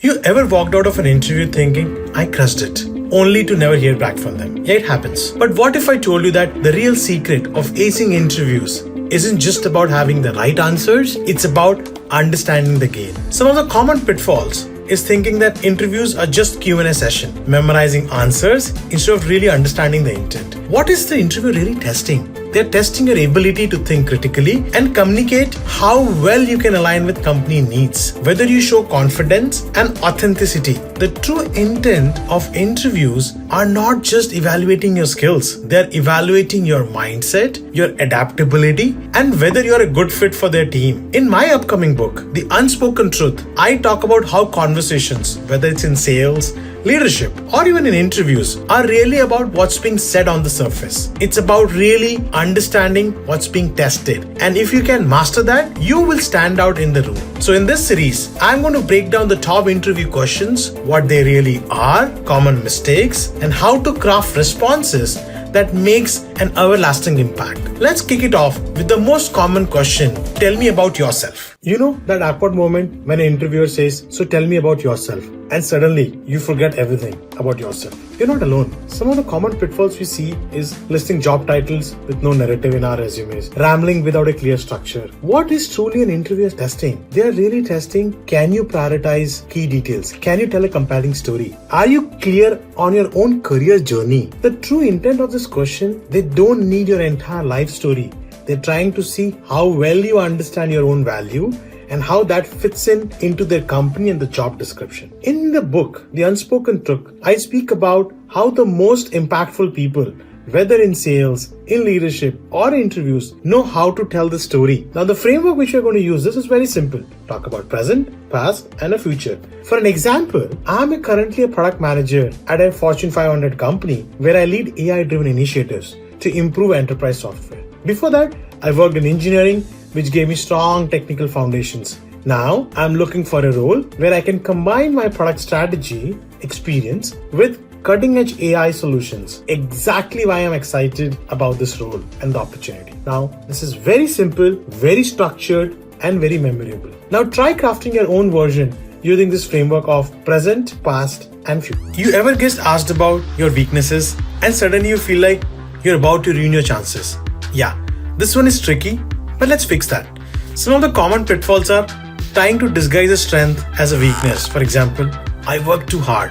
You ever walked out of an interview thinking, I crushed it, only to never hear back from them? Yeah, it happens. But what if I told you that the real secret of acing interviews isn't just about having the right answers, it's about understanding the game. Some of the common pitfalls is thinking that interviews are just Q&A session, memorizing answers instead of really understanding the intent. What is the interview really testing? They're testing your ability to think critically and communicate how well you can align with company needs, whether you show confidence and authenticity. The true intent of interviews are not just evaluating your skills, they're evaluating your mindset, your adaptability, and whether you're a good fit for their team. In my upcoming book, The Unspoken Truth, I talk about how conversations, whether it's in sales, leadership, or even in interviews, are really about what's being said on the surface. It's about really understanding what's being tested. And if you can master that, you will stand out in the room. So in this series, I'm going to break down the top interview questions, what they really are, common mistakes, and how to craft responses that makes an everlasting impact. Let's kick it off with the most common question. Tell me about yourself. You know that awkward moment when an interviewer says, so tell me about yourself. And suddenly you forget everything about yourself. You're not alone. Some of the common pitfalls we see is listing job titles with no narrative in our resumes, rambling without a clear structure. What is truly an interviewer testing? They are really testing, can you prioritize key details? Can you tell a compelling story? Are you clear on your own career journey? The true intent of this question, they don't need your entire life story. They're trying to see how well you understand your own value and how that fits into their company and the job description. In the book, The Unspoken Truth, I speak about how the most impactful people, whether in sales, in leadership, or interviews, know how to tell the story. Now, the framework which we're going to use, this is very simple. Talk about present, past, and a future. For an example, I'm currently a product manager at a Fortune 500 company where I lead AI-driven initiatives to improve enterprise software. Before that, I worked in engineering, which gave me strong technical foundations. Now, I'm looking for a role where I can combine my product strategy experience with cutting-edge AI solutions. Exactly why I'm excited about this role and the opportunity. Now, this is very simple, very structured, and very memorable. Now, try crafting your own version using this framework of present, past, and future. You ever get asked about your weaknesses and suddenly you feel like you're about to ruin your chances? Yeah, this one is tricky, but let's fix that. Some of the common pitfalls are trying to disguise a strength as a weakness. For example, I work too hard,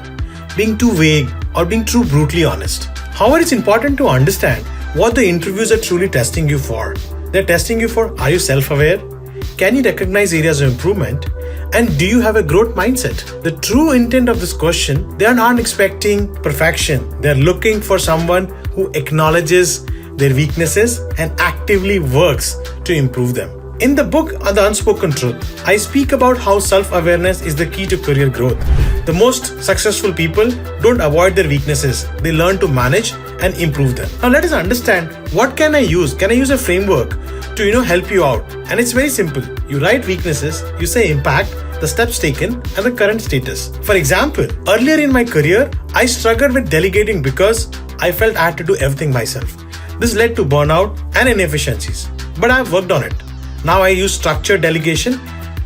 being too vague, or being too brutally honest. However, it's important to understand what the interviews are truly testing you for. They're testing you for, are you self-aware? Can you recognize areas of improvement? And do you have a growth mindset? The true intent of this question, they are not expecting perfection. They're looking for someone who acknowledges their weaknesses and actively works to improve them. In the book, The Unspoken Truth, I speak about how self-awareness is the key to career growth. The most successful people don't avoid their weaknesses. They learn to manage and improve them. Now let us understand, what can I use? Can I use a framework to help you out? And it's very simple. You write weaknesses, you say impact, the steps taken, and the current status. For example, earlier in my career, I struggled with delegating because I felt I had to do everything myself. This led to burnout and inefficiencies, but I've worked on it. Now I use structured delegation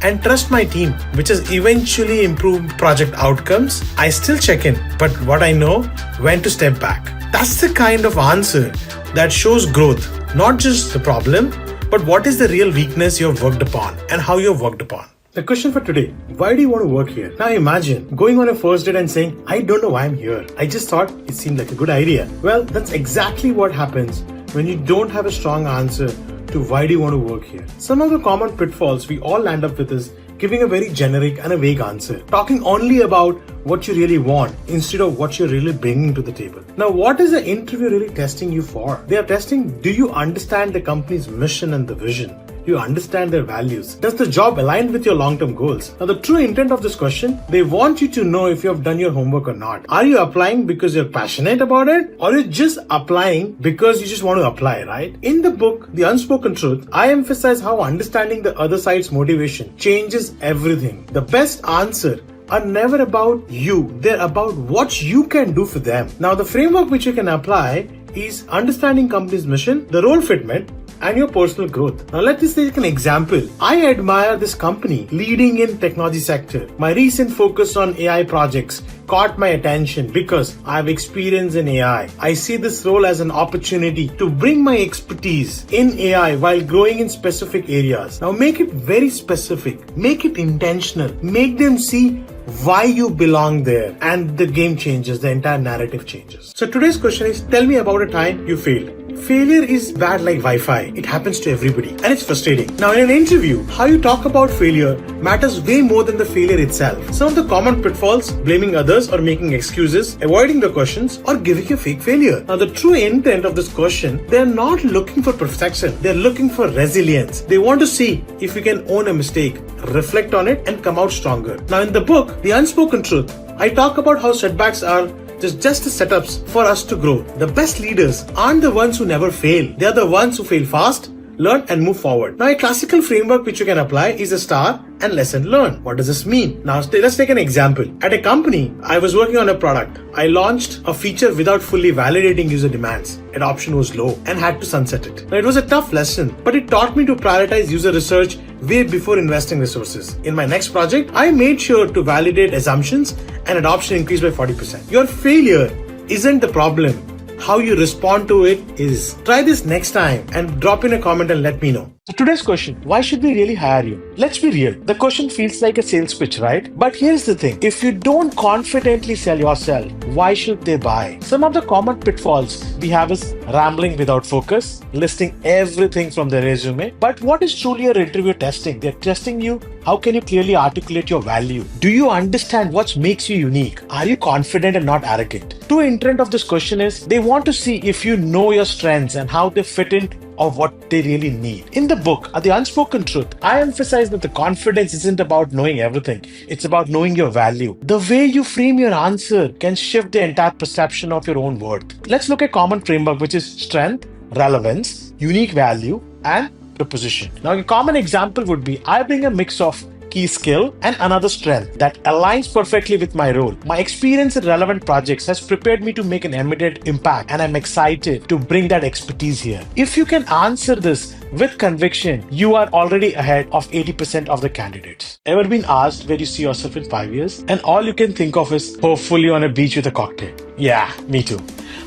and trust my team, which has eventually improved project outcomes. I still check in, but what I know, when to step back. That's the kind of answer that shows growth, not just the problem, but what is the real weakness you've worked upon and how you've worked upon. The question for today, why do you want to work here? Now imagine going on a first date and saying, I don't know why I'm here. I just thought it seemed like a good idea. Well, that's exactly what happens when you don't have a strong answer to why do you want to work here. Some of the common pitfalls we all land up with is giving a very generic and a vague answer, talking only about what you really want instead of what you're really bringing to the table. Now, what is the interview really testing you for? They are testing, do you understand the company's mission and the vision? Do you understand their values? Does the job align with your long-term goals? Now, the true intent of this question, they want you to know if you have done your homework or not. Are you applying because you're passionate about it? Or are you just applying because you just want to apply, right? In the book, The Unspoken Truth, I emphasize how understanding the other side's motivation changes everything. The best answer are never about you. They're about what you can do for them. Now, the framework which you can apply is understanding company's mission, the role fitment, and your personal growth. Now let us take an example. I admire this company leading in technology sector. My recent focus on AI projects caught my attention because I have experience in AI. I see this role as an opportunity to bring my expertise in AI while growing in specific areas. Now make it very specific, make it intentional, make them see why you belong there, and the game changes, the entire narrative changes. So today's question is, tell me about a time you failed. Failure is bad like Wi-Fi. It happens to everybody and it's frustrating. Now in an interview, how you talk about failure matters way more than the failure itself. Some of the common pitfalls: blaming others or making excuses, avoiding the questions, or giving a fake failure. Now the true intent of this question, they're not looking for perfection. They're looking for resilience. They want to see if you can own a mistake, reflect on it, and come out stronger. Now in the book, The Unspoken Truth, I talk about how setbacks are just the setups for us to grow. The best leaders aren't the ones who never fail. They are the ones who fail fast, learn, and move forward. Now, a classical framework which you can apply is a STAR and lesson learned. What does this mean? Now, let's take an example. At a company, I was working on a product. I launched a feature without fully validating user demands. Adoption was low and had to sunset it. Now, it was a tough lesson, but it taught me to prioritize user research way before investing resources. In my next project, I made sure to validate assumptions and adoption increased by 40%. Your failure isn't the problem. How you respond to it is. Try this next time and drop in a comment and let me know. So today's question, why should we really hire you? Let's be real. The question feels like a sales pitch, right? But here's the thing. If you don't confidently sell yourself, why should they buy? Some of the common pitfalls we have is rambling without focus, listing everything from the resume. But what is truly your interview testing? They're testing you. How can you clearly articulate your value? Do you understand what makes you unique? Are you confident and not arrogant? True intent of this question is they want to see if you know your strengths and how they fit in of what they really need. In the book, The Unspoken Truth, I emphasize that the confidence isn't about knowing everything. It's about knowing your value. The way you frame your answer can shift the entire perception of your own worth. Let's look at common framework, which is strength, relevance, unique value, and proposition. Now, a common example would be I bring a mix of key skill and another strength that aligns perfectly with my role. My experience in relevant projects has prepared me to make an immediate impact, and I'm excited to bring that expertise here. If you can answer this with conviction, you are already ahead of 80% of the candidates. Ever been asked where you see yourself in 5 years? And all you can think of is hopefully on a beach with a cocktail. Yeah, me too.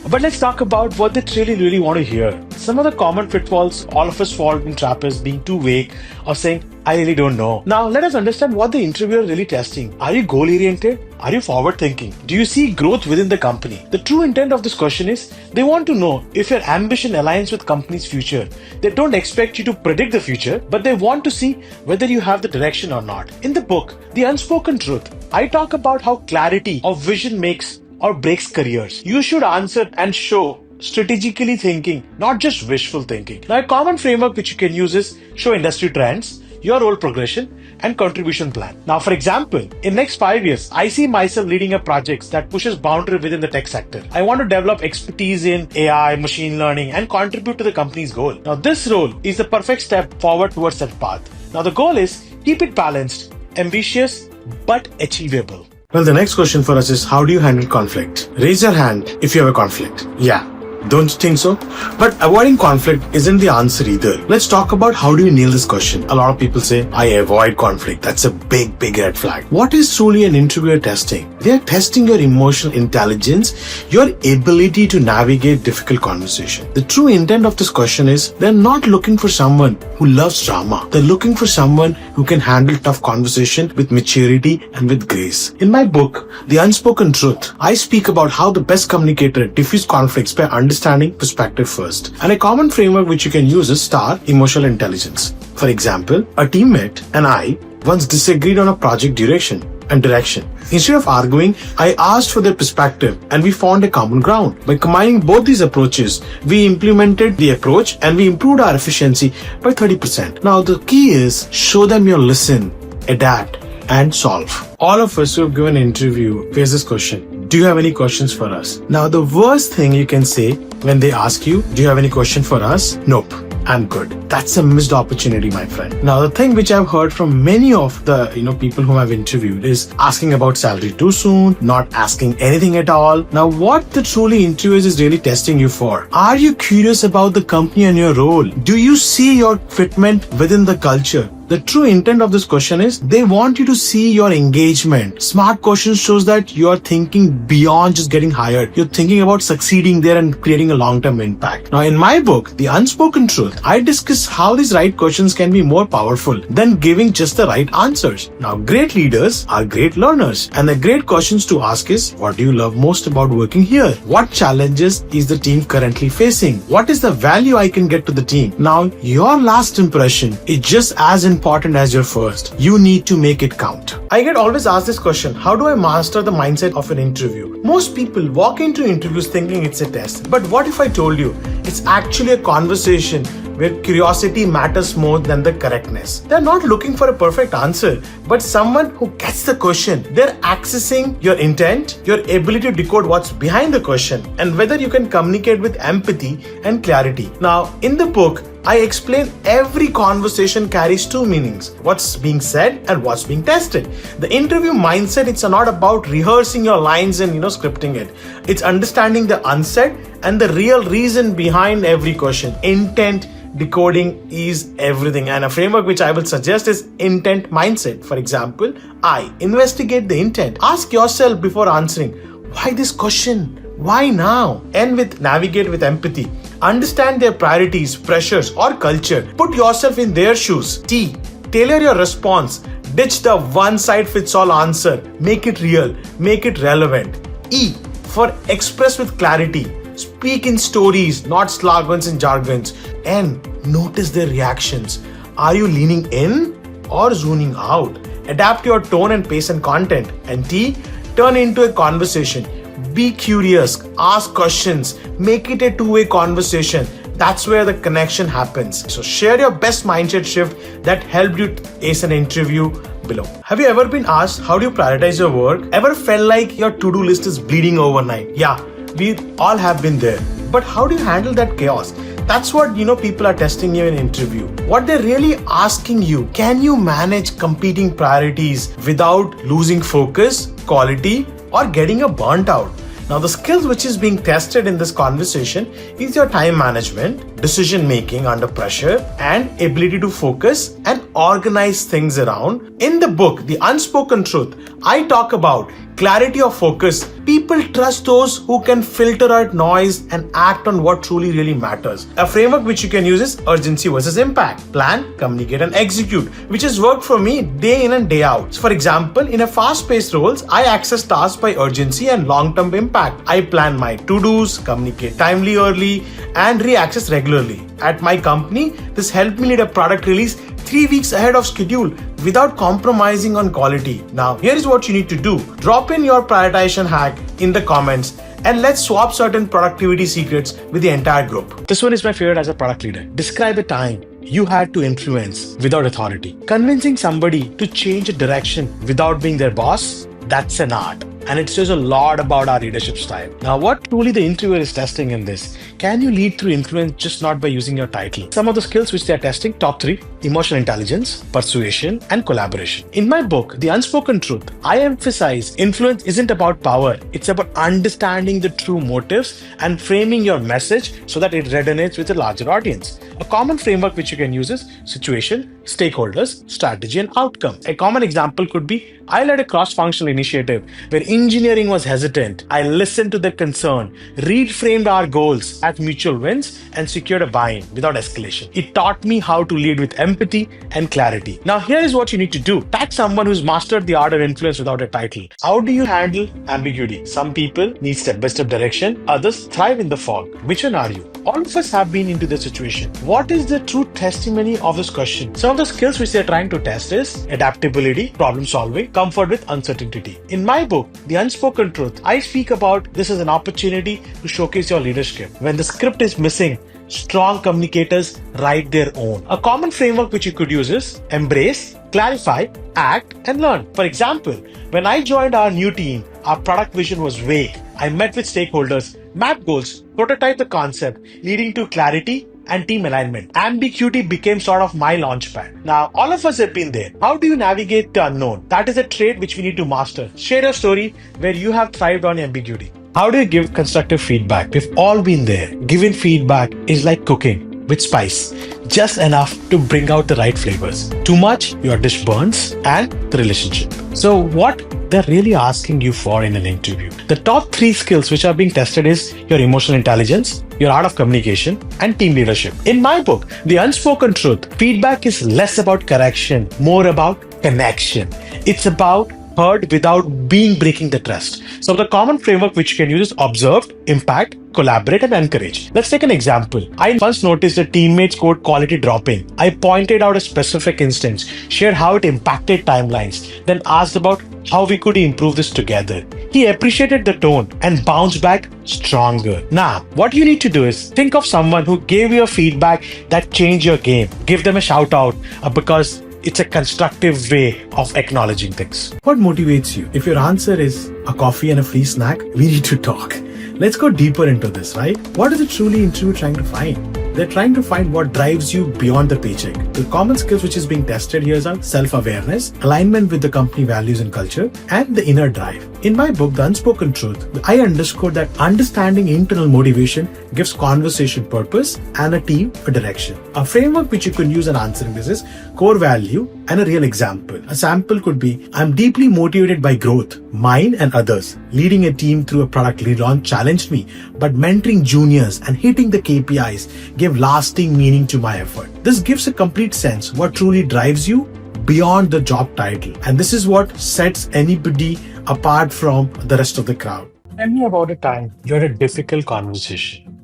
But let's talk about what they really want to hear. Some of the common pitfalls all of us fall in trap is being too vague or saying, I really don't know. Now, let us understand what the interviewer is really testing. Are you goal-oriented? Are you forward-thinking? Do you see growth within the company? The true intent of this question is they want to know if your ambition aligns with company's future. They don't expect you to predict the future, but they want to see whether you have the direction or not. In the book, The Unspoken Truth, I talk about how clarity of vision makes or breaks careers. You should answer and show strategically thinking, not just wishful thinking. Now, a common framework which you can use is show industry trends, your role progression, and contribution plan. Now, for example, in next 5 years, I see myself leading a project that pushes boundary within the tech sector. I want to develop expertise in AI, machine learning, and contribute to the company's goal. Now, this role is the perfect step forward towards that path. Now, the goal is keep it balanced, ambitious, but achievable. Well, the next question for us is, how do you handle conflict? Raise your hand if you have a conflict. Yeah. Don't you think so? But avoiding conflict isn't the answer either. Let's talk about how do you nail this question. A lot of people say, I avoid conflict. That's a big red flag. What is truly an interviewer testing? They are testing your emotional intelligence, your ability to navigate difficult conversation. The true intent of this question is they're not looking for someone who loves drama. They're looking for someone who can handle tough conversation with maturity and with grace. In my book, The Unspoken Truth, I speak about how the best communicator diffuse conflicts by understanding perspective first. And a common framework which you can use is STAR, emotional intelligence. For example, a teammate and I once disagreed on a project direction. Instead of arguing, I asked for their perspective and we found a common ground. By combining both these approaches, we implemented the approach and we improved our efficiency by 30%. Now the key is show them your listen, adapt, and solve. All of us who have given an interview face this question. Do you have any questions for us? Now the worst thing you can say when they ask you, do you have any question for us? Nope. I'm good. That's a missed opportunity, my friend. Now, the thing which I've heard from many of the people whom I've interviewed is asking about salary too soon, not asking anything at all. Now, what the truly interviewers is really testing you for? Are you curious about the company and your role? Do you see your fitment within the culture? The true intent of this question is they want you to see your engagement. Smart questions shows that you are thinking beyond just getting hired. You're thinking about succeeding there and creating a long-term impact. Now, in my book, The Unspoken Truth, I discuss how these right questions can be more powerful than giving just the right answers. Now, great leaders are great learners. And the great questions to ask is, what do you love most about working here? What challenges is the team currently facing? What is the value I can get to the team? Now, your last impression is just as important as your first. You need to make it count. I get always asked this question, how do I master the mindset of an interview? Most people walk into interviews thinking it's a test. But what if I told you it's actually a conversation where curiosity matters more than the correctness? They're not looking for a perfect answer, but someone who gets the question. They're accessing your intent, your ability to decode what's behind the question, and whether you can communicate with empathy and clarity. Now, in the book, I explain every conversation carries two meanings: what's being said and what's being tested. The interview mindset, it's not about rehearsing your lines and scripting it. It's understanding the unsaid and the real reason behind every question. Intent decoding is everything, and a framework which I will suggest is intent mindset. For example, I investigate the intent. Ask yourself before answering, why this question? Why now? End with navigate with empathy. Understand their priorities, pressures, or culture. Put yourself in their shoes. T. Tailor your response. Ditch the one-size-fits-all answer. Make it real. Make it relevant. E. For express with clarity. Speak in stories, not slogans and jargons. N. Notice their reactions. Are you leaning in or zooming out? Adapt your tone and pace and content. And T. Turn into a conversation. Be curious, ask questions, make it a two-way conversation. That's where the connection happens. So share your best mindset shift that helped you ace an interview below. Have you ever been asked, how do you prioritize your work? Ever felt like your to-do list is bleeding overnight? Yeah, we all have been there. But how do you handle that chaos? That's what people are testing you in an interview. What they're really asking you, can you manage competing priorities without losing focus, quality, or getting burnt out? Now, the skills which is being tested in this conversation is your time management, decision making under pressure, and ability to focus and organize things around. In the book, The Unspoken Truth, I talk about clarity of focus. People trust those who can filter out noise and act on what truly really matters. A framework which you can use is urgency versus impact. Plan, communicate, and execute, which has worked for me day in and day out. So for example, in a fast-paced roles, I access tasks by urgency and long-term impact. I plan my to-dos, communicate timely early, and re-access regularly. At my company, this helped me lead a product release 3 weeks ahead of schedule without compromising on quality. Now, here is what you need to do. Drop in your prioritization hack in the comments and let's swap certain productivity secrets with the entire group. This one is my favorite as a product leader. Describe a time you had to influence without authority. Convincing somebody to change a direction without being their boss, that's an art. And it says a lot about our leadership style. Now, what truly the interviewer is testing in this? Can you lead through influence just not by using your title? Some of the skills which they are testing, top 3, emotional intelligence, persuasion, and collaboration. In my book, The Unspoken Truth, I emphasize influence isn't about power. It's about understanding the true motives and framing your message so that it resonates with a larger audience. A common framework which you can use is situation, stakeholders, strategy, and outcome. A common example could be, I led a cross-functional initiative where engineering was hesitant. I listened to their concern, reframed our goals as mutual wins, and secured a buy-in without escalation. It taught me how to lead with empathy and clarity. Now, here is what you need to do. Tag someone who's mastered the art of influence without a title. How do you handle ambiguity? Some people need step-by-step direction. Others thrive in the fog. Which one are you? All of us have been into this situation. What is the true testimony of this question? Some of the skills which they're trying to test is adaptability, problem solving, comfort with uncertainty. In my book, The Unspoken Truth, I speak about this as an opportunity to showcase your leadership. When the script is missing, strong communicators write their own. A common framework which you could use is embrace, clarify, act, and learn. For example, when I joined our new team, our product vision was vague. I met with stakeholders, mapped goals, prototyped the concept, leading to clarity, and team alignment. Ambiguity became sort of my launchpad. Now, all of us have been there. How do you navigate the unknown? That is a trait which we need to master. Share a story where you have thrived on ambiguity. How do you give constructive feedback? We've all been there. Giving feedback is like cooking with spice, just enough to bring out the right flavors. Too much, your dish burns and the relationship. So what they're really asking you for in an interview, the top 3 skills which are being tested is your emotional intelligence, your art of communication, and team leadership. In my book, The Unspoken Truth, feedback is less about correction, more about connection. It's about heard without being breaking the trust. So the common framework which you can use is observe, impact, collaborate, and encourage. Let's take an example. I once noticed a teammate's code quality dropping. I pointed out a specific instance, shared how it impacted timelines, then asked about how we could improve this together. He appreciated the tone and bounced back stronger. Now, what you need to do is think of someone who gave you a feedback that changed your game. Give them a shout out because it's a constructive way of acknowledging things. What motivates you? If your answer is a coffee and a free snack, we need to talk. Let's go deeper into this, right? What is the truly interview trying to find? They're trying to find what drives you beyond the paycheck. The common skills which is being tested here are self-awareness, alignment with the company values and culture, and the inner drive. In my book, The Unspoken Truth, I underscore that understanding internal motivation gives conversation purpose and a team a direction. A framework which you can use in answering this is core value and a real example. A sample could be, I'm deeply motivated by growth, mine and others. Leading a team through a product relaunch challenged me, but mentoring juniors and hitting the KPIs gave lasting meaning to my effort. This gives a complete sense what truly drives you beyond the job title. And this is what sets anybody apart from the rest of the crowd. Tell me about a time you had a difficult conversation.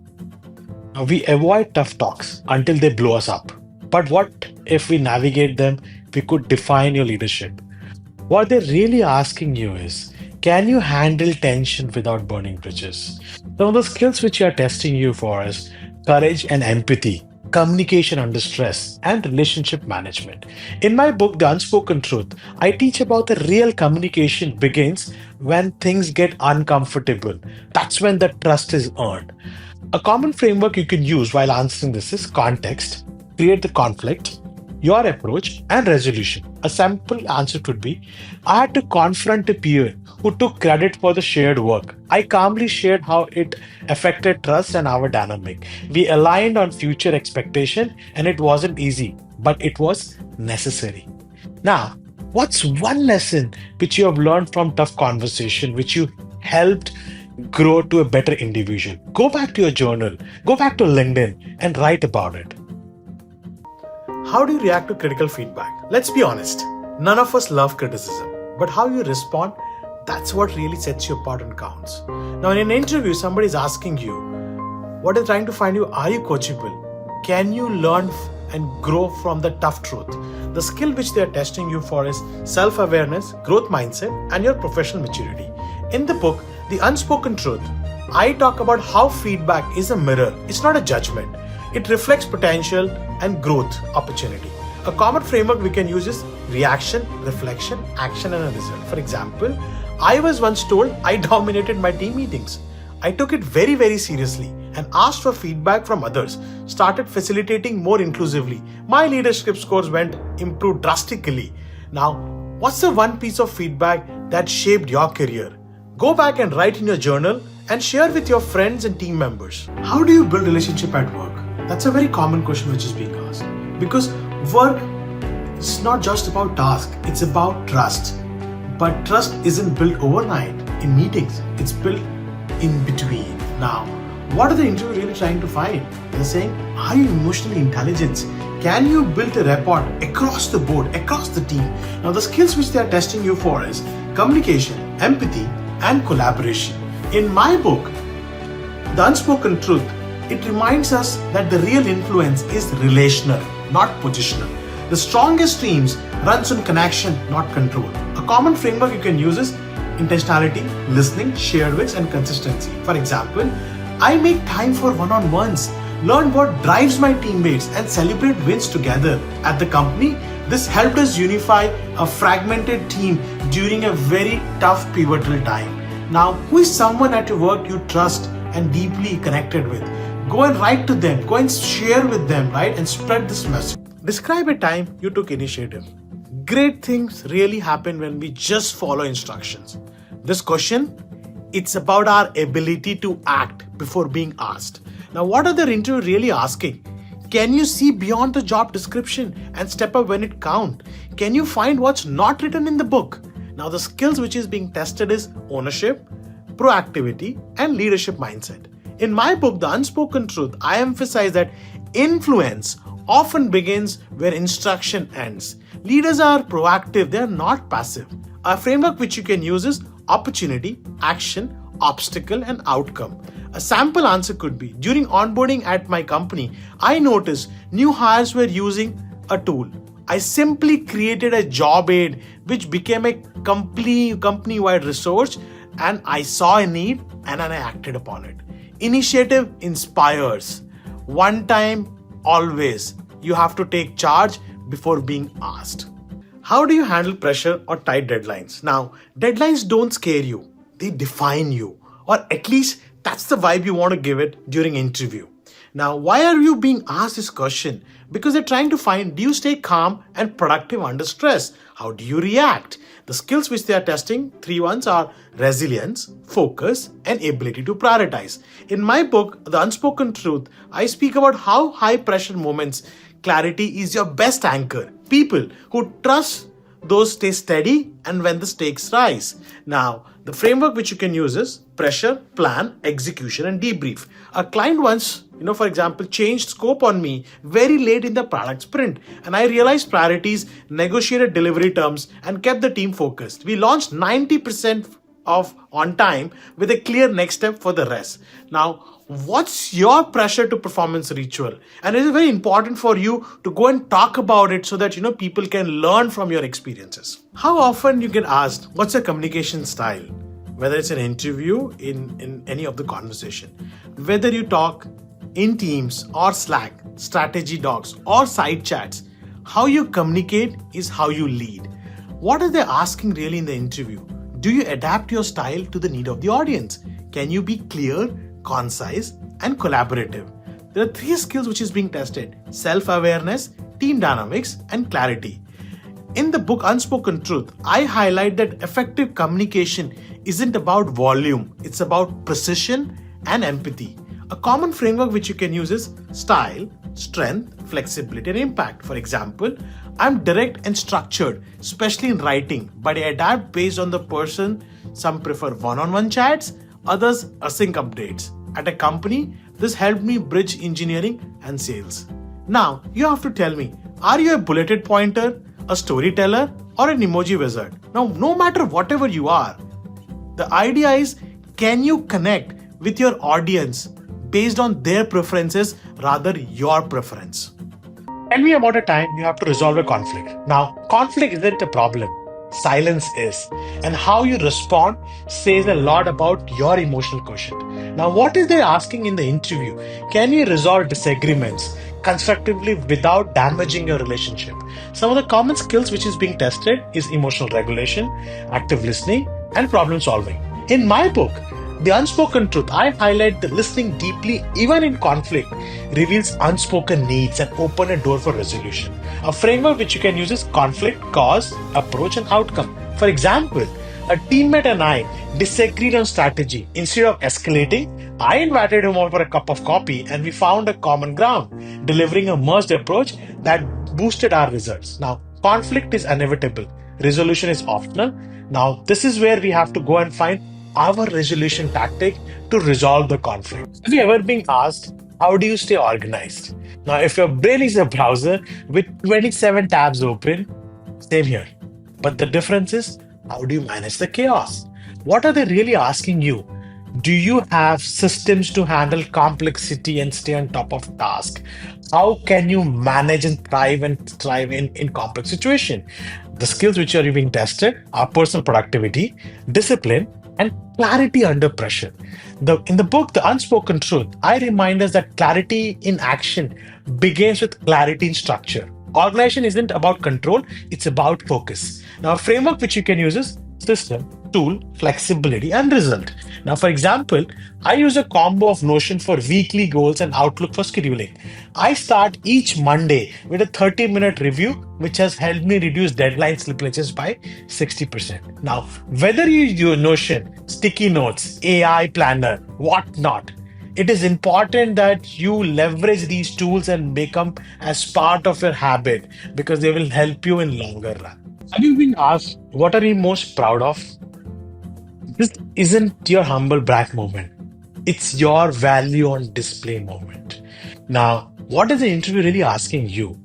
Now, we avoid tough talks until they blow us up. But what if we navigate them, we could define your leadership? What they're really asking you is, can you handle tension without burning bridges? Some of the skills which you are testing you for is courage and empathy, communication under stress, and relationship management. In my book, The Unspoken Truth, I teach about the real communication begins when things get uncomfortable. That's when the trust is earned. A common framework you can use while answering this is context, create the conflict, your approach, and resolution. A sample answer could be, I had to confront a peer who took credit for the shared work. I calmly shared how it affected trust and our dynamic. We aligned on future expectation and it wasn't easy, but it was necessary. Now, what's one lesson which you have learned from tough conversation, which you helped grow to a better individual? Go back to your journal, go back to LinkedIn and write about it. How do you react to critical feedback? Let's be honest, none of us love criticism, but how you respond, that's what really sets you apart and counts. Now in an interview, somebody is asking you, what they're trying to find you, are you coachable? Can you learn and grow from the tough truth? The skill which they're testing you for is self-awareness, growth mindset, and your professional maturity. In the book, The Unspoken Truth, I talk about how feedback is a mirror. It's not a judgment. It reflects potential and growth opportunity. A common framework we can use is reaction, reflection, action, and a result. For example, I was once told I dominated my team meetings. I took it very, very seriously and asked for feedback from others, started facilitating more inclusively. My leadership scores improved drastically. Now, what's the one piece of feedback that shaped your career? Go back and write in your journal and share with your friends and team members. How do you build relationship at work? That's a very common question which is being asked. Because work is not just about task, it's about trust. But trust isn't built overnight in meetings, it's built in between. Now, what are the interviewers really trying to find? They're saying, are you emotionally intelligent? Can you build a rapport across the board, across the team? Now, the skills which they are testing you for is communication, empathy, and collaboration. In my book, The Unspoken Truth, it reminds us that the real influence is relational, not positional. The strongest teams runs on connection, not control. A common framework you can use is intentionality, listening, shared wins, and consistency. For example, I make time for one-on-ones, learn what drives my teammates, and celebrate wins together. At the company, this helped us unify a fragmented team during a very tough pivotal time. Now, who is someone at your work you trust and deeply connected with? Go and write to them, go and share with them, right? And spread this message. Describe a time you took initiative. Great things really happen when we just follow instructions. This question, it's about our ability to act before being asked. Now, what are the interview really asking? Can you see beyond the job description and step up when it counts? Can you find what's not written in the book? Now, the skills which is being tested is ownership, proactivity, and leadership mindset. In my book, The Unspoken Truth, I emphasize that influence often begins where instruction ends. Leaders are proactive, they are not passive. A framework which you can use is opportunity, action, obstacle, and outcome. A sample answer could be, during onboarding at my company, I noticed new hires were using a tool. I simply created a job aid which became a company-wide resource, and I saw a need and I acted upon it. Initiative inspires. One time, always. You have to take charge before being asked. How do you handle pressure or tight deadlines? Now, deadlines don't scare you. They define you. Or at least that's the vibe you want to give it during interview. Now, why are you being asked this question? Because they're trying to find, do you stay calm and productive under stress? How do you react? The skills which they are testing, 3 ones are resilience, focus, and ability to prioritize. In my book, The Unspoken Truth, I speak about how high pressure moments, clarity is your best anchor. People who trust those stay steady and when the stakes rise. Now, the framework which you can use is pressure, plan, execution, and debrief. A client once, for example, changed scope on me very late in the product sprint, and I realized priorities, negotiated delivery terms, and kept the team focused. We launched 90% of on time with a clear next step for the rest. Now, what's your pressure to performance ritual? And it is very important for you to go and talk about it so that people can learn from your experiences. How often you get asked, what's your communication style? Whether it's an interview, in any of the conversation, whether you talk in Teams or Slack, strategy docs or side chats, how you communicate is how you lead. What are they asking really in the interview? Do you adapt your style to the need of the audience? Can you be clear, concise, and collaborative? There are 3 skills which is being tested: self-awareness, team dynamics, and clarity. In the book Unspoken Truth, I highlight that effective communication isn't about volume, it's about precision and empathy. A common framework which you can use is style, strength, flexibility, and impact. For example, I'm direct and structured, especially in writing, but I adapt based on the person. Some prefer one-on-one chats, others async updates. At a company, this helped me bridge engineering and sales. Now, you have to tell me, are you a bulleted pointer, a storyteller, or an emoji wizard? Now, no matter whatever you are, the idea is, can you connect with your audience based on their preferences rather your preference? Tell me about a time you have to resolve a conflict. Now, conflict isn't a problem. Silence is. And how you respond says a lot about your emotional quotient. Now, what is they asking in the interview? Can you resolve disagreements constructively without damaging your relationship? Some of the common skills which is being tested is emotional regulation, active listening, and problem solving. In my book, The Unspoken Truth, I highlight that listening deeply, even in conflict, reveals unspoken needs and open a door for resolution. A framework which you can use is conflict, cause, approach, and outcome. For example, a teammate and I disagreed on strategy. Instead of escalating, I invited him over for a cup of coffee and we found a common ground, delivering a merged approach that boosted our results. Now, conflict is inevitable. Resolution is optional. Now, this is where we have to go and find our resolution tactic to resolve the conflict. Have you ever been asked, how do you stay organized? Now, if your brain is a browser with 27 tabs open, same here. But the difference is, how do you manage the chaos? What are they really asking you? Do you have systems to handle complexity and stay on top of task? How can you manage and thrive in complex situation? The skills which are being tested are personal productivity, discipline, and clarity under pressure. In the book, The Unspoken Truth, I remind us that clarity in action begins with clarity in structure. Organization isn't about control, it's about focus. Now, a framework which you can use is system, tool, flexibility, and result. Now, for example, I use a combo of Notion for weekly goals and Outlook for scheduling. I start each Monday with a 30-minute review, which has helped me reduce deadline slipages by 60%. Now, whether you use Notion, sticky notes, AI planner, whatnot, it is important that you leverage these tools and make them as part of your habit because they will help you in longer run. Have you been asked what are you most proud of? This isn't your humble brag moment. It's your value on display moment. Now, what is the interview really asking you?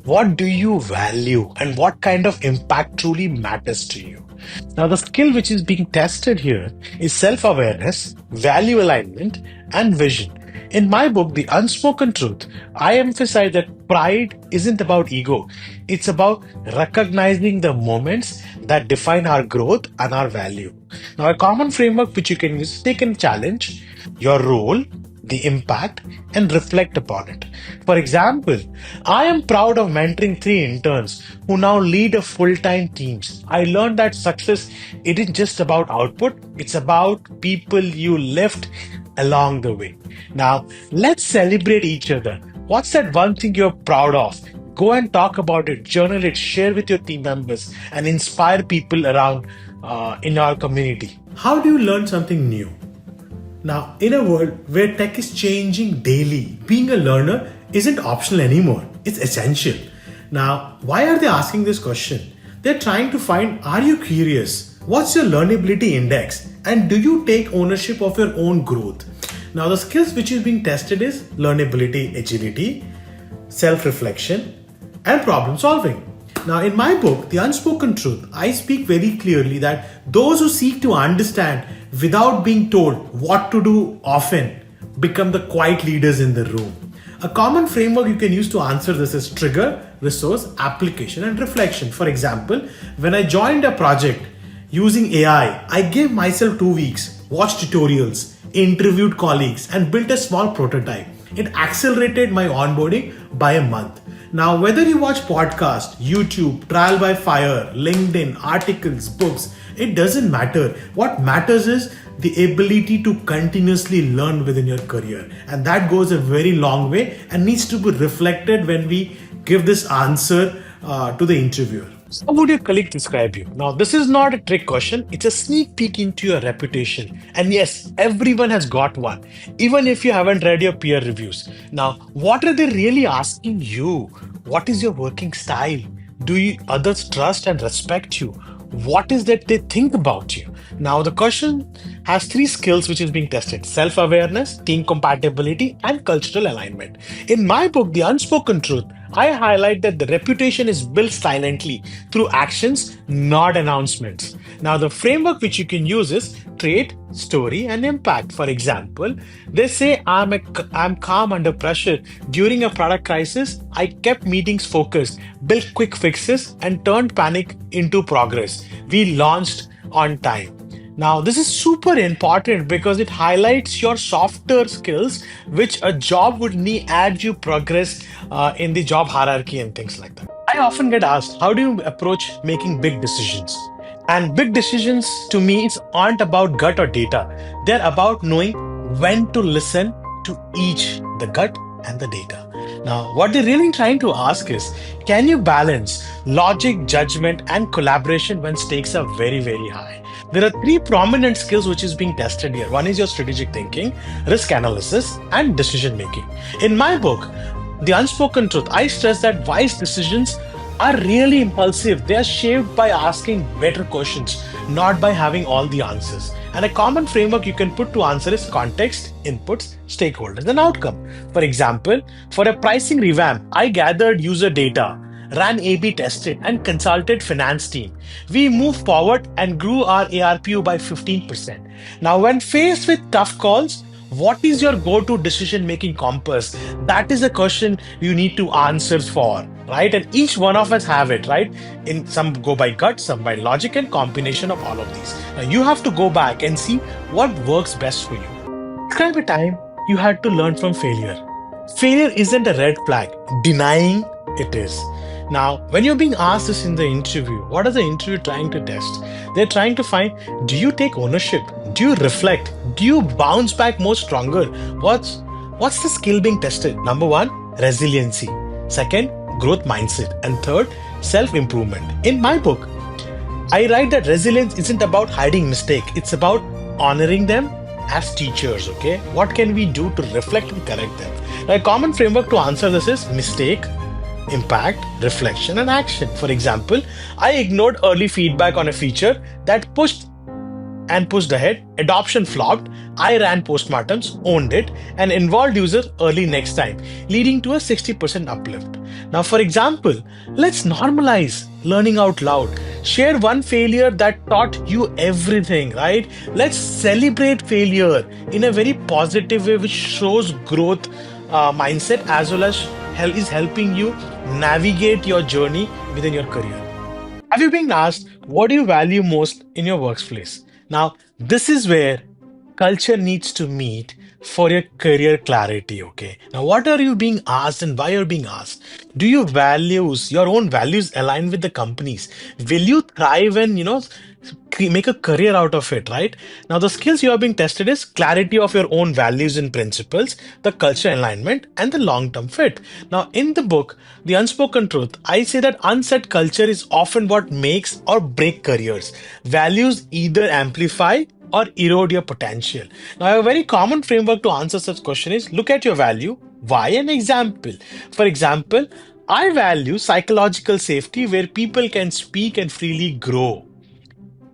What do you value and what kind of impact truly matters to you? Now, the skill which is being tested here is self awareness, value alignment, and vision. In my book, The Unspoken Truth, I emphasize that pride isn't about ego, it's about recognizing the moments that define our growth and our value. Now, a common framework which you can use is take a challenge, your role, the impact, and reflect upon it. For example, I am proud of mentoring three interns who now lead a full-time teams. I learned that success isn't just about output, it's about people you lift along the way. Now, let's celebrate each other. What's that one thing you're proud of? Go and talk about it, journal it, share with your team members, and inspire people around in our community. How do you learn something new? Now, in a world where tech is changing daily, being a learner isn't optional anymore, it's essential. Now, why are they asking this question? They're trying to find, are you curious? What's your learnability index? And do you take ownership of your own growth? Now, the skills which is being tested is learnability, agility, self-reflection, and problem solving. Now, in my book, The Unspoken Truth, I speak very clearly that those who seek to understand without being told what to do often become the quiet leaders in the room. A common framework you can use to answer this is trigger, resource, application, and reflection. For example, when I joined a project using AI, I gave myself 2 weeks, watched tutorials, interviewed colleagues, and built a small prototype. It accelerated my onboarding by a month. Now, whether you watch podcast, YouTube, trial by fire, LinkedIn, articles, books, it doesn't matter. What matters is the ability to continuously learn within your career. And that goes a very long way and needs to be reflected when we give this answer to the interviewer. How would your colleague describe you? Now, this is not a trick question. It's a sneak peek into your reputation. And yes, everyone has got one, even if you haven't read your peer reviews. Now, what are they really asking you? What is your working style? Do you, others trust and respect you? What is that they think about you? Now, the question has three skills which is being tested: self-awareness, team compatibility, and cultural alignment. In my book, The Unspoken Truth, I highlight that the reputation is built silently through actions, not announcements. Now, the framework which you can use is trait, story, and impact. For example, they say I'm calm under pressure. During a product crisis, I kept meetings focused, built quick fixes, and turned panic into progress. We launched on time. Now, this is super important because it highlights your softer skills, which a job would need as you progress in the job hierarchy and things like that. I often get asked, how do you approach making big decisions? And big decisions to me aren't about gut or data. They're about knowing when to listen to each, the gut and the data. Now, what they're really trying to ask is, can you balance logic, judgment, and collaboration when stakes are very, very high? There are three prominent skills which is being tested here. One is your strategic thinking, risk analysis, and decision making. In my book, The Unspoken Truth, I stress that wise decisions are really impulsive. They are shaped by asking better questions, not by having all the answers. And a common framework you can put to answer is context, inputs, stakeholders, and outcome. For example, for a pricing revamp, I gathered user data, ran A/B tested, and consulted finance team. We moved forward and grew our ARPU by 15%. Now, when faced with tough calls, what is your go-to decision-making compass? That is a question you need to answer for, right? And each one of us have it, right? In some go by gut, some by logic, and combination of all of these. Now, you have to go back and see what works best for you. Describe a time you had to learn from failure. Failure isn't a red flag. Denying it is. Now, when you're being asked this in the interview, what is the interview trying to test? They're trying to find, do you take ownership? Do you reflect? Do you bounce back more stronger? What's the skill being tested? Number one, resiliency. Second, growth mindset. And third, self-improvement. In my book, I write that resilience isn't about hiding mistake. It's about honoring them as teachers, okay? What can we do to reflect and correct them? Now, a common framework to answer this is mistake, impact, reflection, and action. For example, I ignored early feedback on a feature that pushed ahead. Adoption flopped. I ran postmortems, owned it, and involved user early next time, leading to a 60% uplift. Now, for example, let's normalize learning out loud. Share one failure that taught you everything, right? Let's celebrate failure in a very positive way, which shows growth mindset as well as is helping you navigate your journey within your career. Have you been asked what do you value most in your workplace? Now, this is where culture needs to meet for your career clarity. Okay. Now, what are you being asked and why you're being asked? Do your values, your own values align with the company's? Will you thrive and, make a career out of it, right? Now, the skills you are being tested is clarity of your own values and principles, the culture alignment, and the long-term fit. Now, in the book, The Unspoken Truth, I say that unset culture is often what makes or break careers. Values either amplify or erode your potential. Now, a very common framework to answer such question is look at your value, why, and example. For example, I value psychological safety where people can speak and freely grow.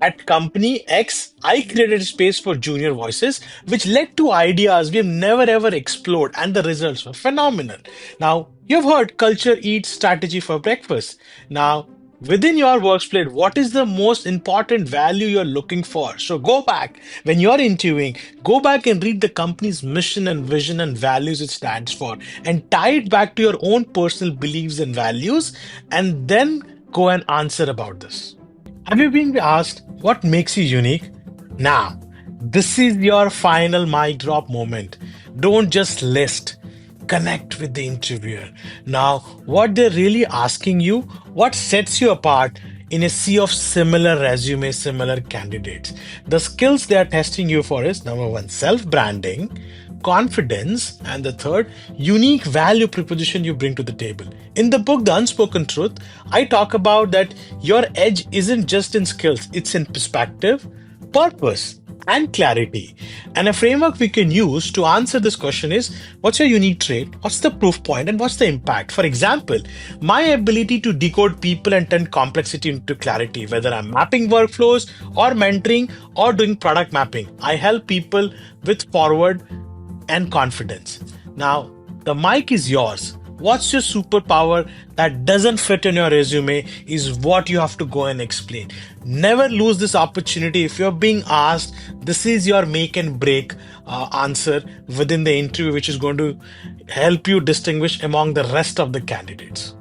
At company X, I created space for junior voices, which led to ideas we've never ever explored, and the results were phenomenal. Now, you've heard culture eats strategy for breakfast. Now, within your workplace, what is the most important value you're looking for? So go back when you're interviewing, go back and read the company's mission and vision and values it stands for, and tie it back to your own personal beliefs and values, and then go and answer about this. Have you been asked what makes you unique? Now, this is your final mic drop moment. Don't just list, connect with the interviewer. Now, what they're really asking you, what sets you apart in a sea of similar resumes, similar candidates? The skills they are testing you for is number one, self branding, confidence, and the third, unique value proposition you bring to the table. In the book, The Unspoken Truth, I talk about that your edge isn't just in skills, it's in perspective, purpose, and clarity. And a framework we can use to answer this question is what's your unique trait, what's the proof point, and what's the impact? For example, my ability to decode people and turn complexity into clarity, whether I'm mapping workflows or mentoring or doing product mapping, I help people with forward and confidence. Now, the mic is yours. What's your superpower that doesn't fit in your resume is what you have to go and explain. Never lose this opportunity. If you're being asked, this is your make and break answer within the interview, which is going to help you distinguish among the rest of the candidates.